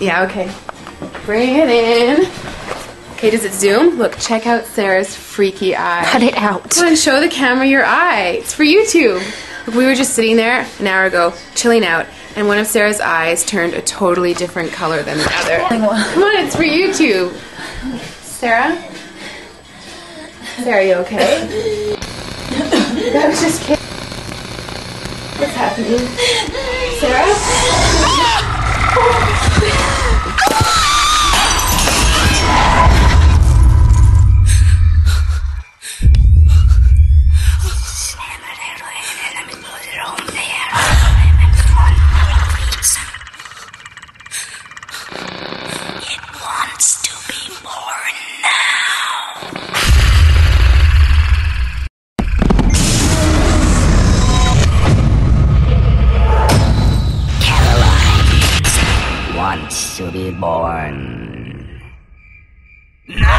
Yeah, okay. Bring it in. Okay, does it zoom? Look, check out Sarah's freaky eye. Cut it out. Come on, show the camera your eye. It's for YouTube. Look, we were just sitting there an hour ago, chilling out, and one of Sarah's eyes turned a totally different color than the other. Come on, it's for YouTube. Sarah? Sarah, are you okay? That was just kidding. What's happening? Sarah? It wants to be born now. Caroline wants to be born. No!